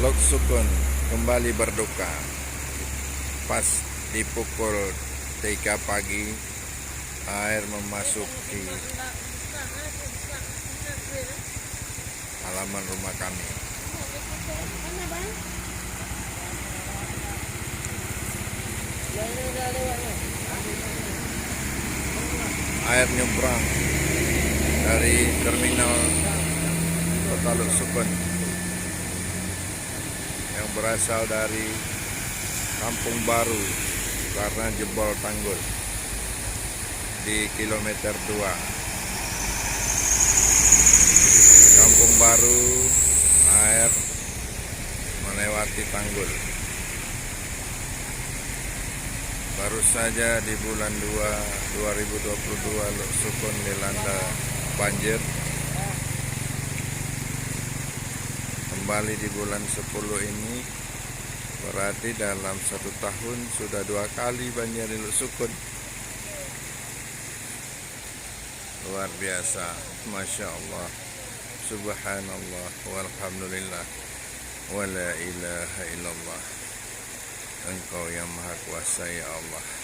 Lok Sukun kembali berduka. Pas di pukul 3 pagi, air memasuki halaman rumah kami. Air nyebrang dari terminal Kota Lok Sukun yang berasal dari Kampung Baru karena jebol tanggul di kilometer 2. Kampung Baru, air melewati tanggul. Baru saja di bulan 2 2022 Lok Sukun dilanda banjir. Kembali di bulan 10 ini, berarti dalam 1 tahun sudah 2 kali banjir di Lok Sukun. Luar biasa, Masya Allah, Subhanallah, walhamdulillah, wa la ilaha illallah. Engkau yang maha kuasa ya Allah.